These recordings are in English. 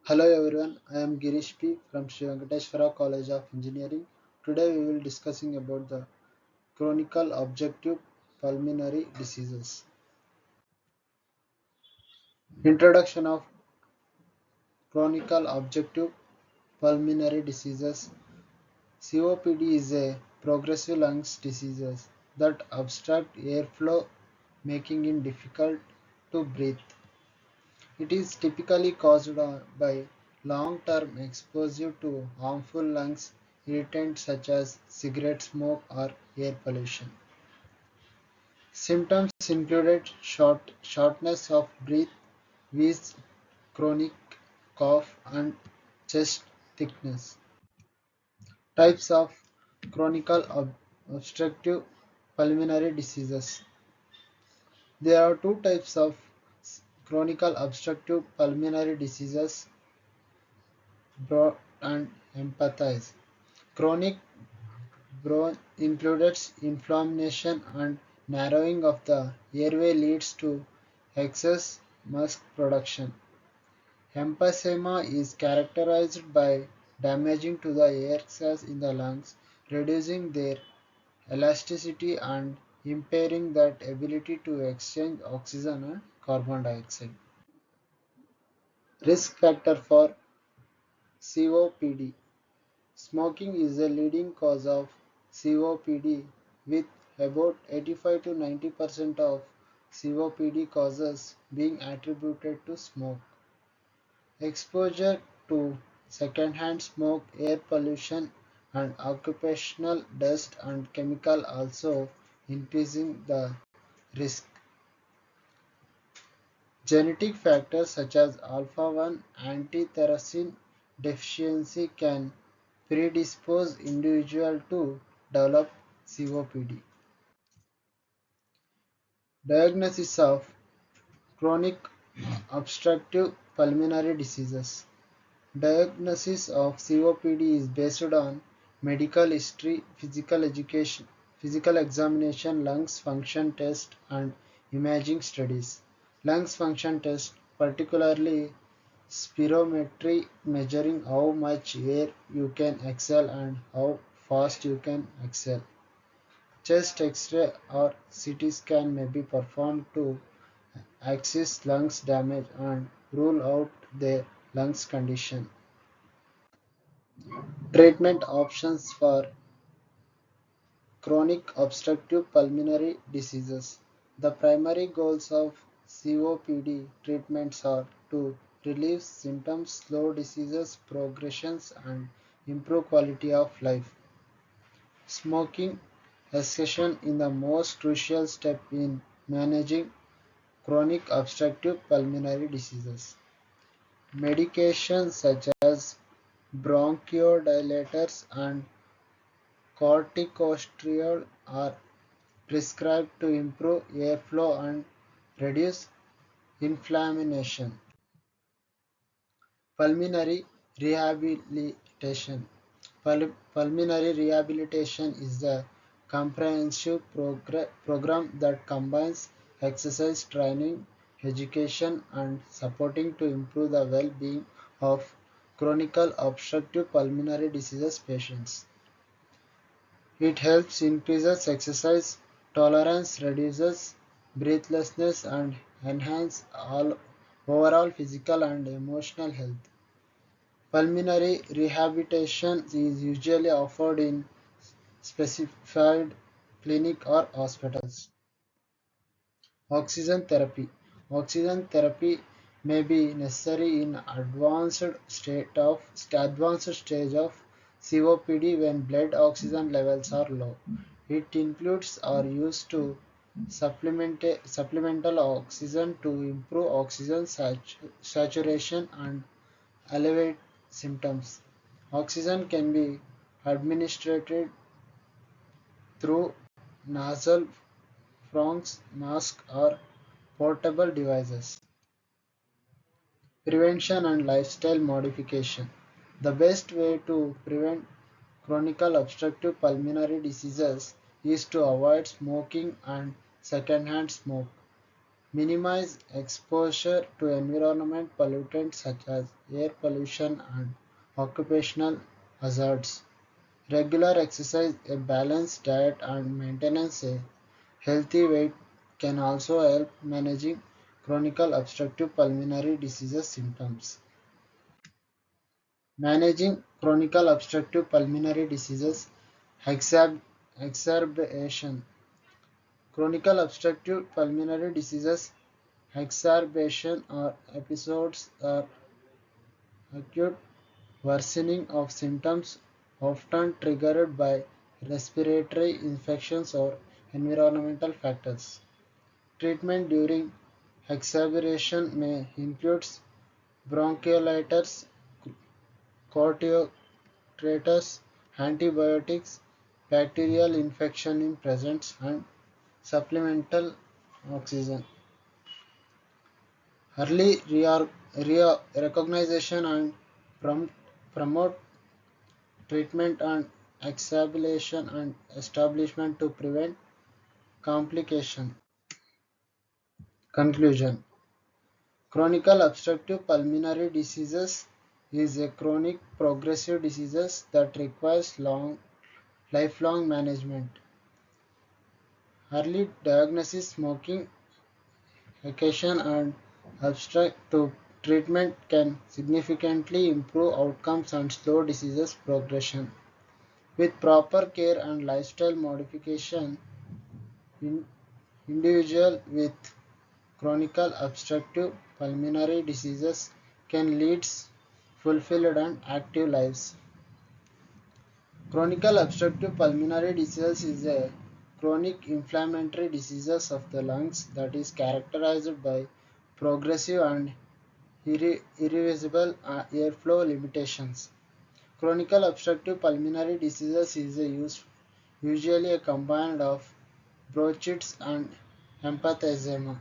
Hello everyone, I am Girish P from Sri Venkateshwara College of Engineering. Today we will discussing about the chronic obstructive pulmonary diseases. Introduction of chronic obstructive pulmonary diseases. COPD is a progressive lungs disease that obstruct airflow, making it difficult to breathe. It is typically caused by long-term exposure to harmful lungs irritants such as cigarette smoke or air pollution. Symptoms included shortness of breath, wheeze, chronic cough, and chest thickness. Types of chronic obstructive pulmonary diseases. There are two types of chronic obstructive pulmonary diseases: broad and empathize. Chronic bronch includes inflammation and narrowing of the airway leads to excess musk production. Emphysema is characterized by damaging to the air cells in the lungs, reducing their elasticity and impairing that ability to exchange oxygen and carbon dioxide. Risk factor for COPD. Smoking is the leading cause of COPD, with about 85 to 90% of COPD causes being attributed to smoke. Exposure to secondhand smoke, air pollution, and occupational dust and chemical also increasing the risk. Genetic factors such as alpha-1 antithyrosin deficiency can predispose individual to develop COPD. Diagnosis of chronic obstructive pulmonary diseases. Diagnosis of COPD is based on medical history, physical examination, lungs function test, and imaging studies. Lungs function test, particularly spirometry, measuring how much air you can exhale and how fast you can exhale. Chest X-ray or CT scan may be performed to assess lungs damage and rule out the lungs condition. Treatment options for chronic obstructive pulmonary diseases. The primary goals of COPD treatments are to relieve symptoms, slow disease progressions, and improve quality of life. Smoking cessation is the most crucial step in managing chronic obstructive pulmonary diseases. Medications such as bronchodilators and corticosteroids are prescribed to improve airflow and reduce inflammation. Pulmonary rehabilitation. Pulmonary rehabilitation is a comprehensive program that combines exercise training, education, and supporting to improve the well-being of chronic obstructive pulmonary diseases patients. It helps increases exercise tolerance, reduces breathlessness, and enhance overall physical and emotional health. Pulmonary rehabilitation is usually offered in specified clinic or hospitals. Oxygen therapy. Oxygen therapy may be necessary in advanced stage of COPD when blood oxygen levels are low. It includes or used to supplemental oxygen to improve oxygen saturation and alleviate symptoms. Oxygen can be administered through nasal pharynx, mask, or portable devices. Prevention and lifestyle modification. The best way to prevent chronic obstructive pulmonary diseases is to avoid smoking and secondhand smoke. minimize exposure to environment pollutants such as air pollution and occupational hazards. Regular exercise, a balanced diet, and maintenance a healthy weight can also help managing chronic obstructive pulmonary diseases symptoms. Managing chronic obstructive pulmonary diseases exacerbation. Chronic obstructive pulmonary diseases exacerbation or episodes are acute worsening of symptoms often triggered by respiratory infections or environmental factors. Treatment during exacerbation may include bronchiolitis, corticosteroids, antibiotics, bacterial infection in presence, and supplemental oxygen. Early recognition and prom- promote treatment and exacerbation and establishment to prevent complication. Conclusion: chronic obstructive pulmonary diseases is a chronic progressive disease that requires lifelong management. Early diagnosis, smoking cessation, and obstructive treatment can significantly improve outcomes and slow disease progression. With proper care and lifestyle modification, in individuals with chronic obstructive pulmonary diseases can lead fulfilled and active lives. Chronic obstructive pulmonary disease is a chronic inflammatory disease of the lungs that is characterized by progressive and irreversible airflow limitations. Chronic obstructive pulmonary disease is usually a combination of bronchitis and emphysema.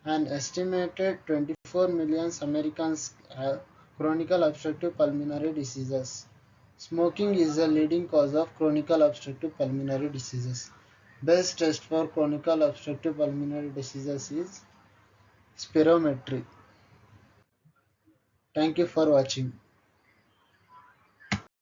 An estimated 24 million Americans have chronic obstructive pulmonary diseases. Smoking is the leading cause of chronic obstructive pulmonary diseases. Best test for chronic obstructive pulmonary diseases is spirometry. Thank you for watching.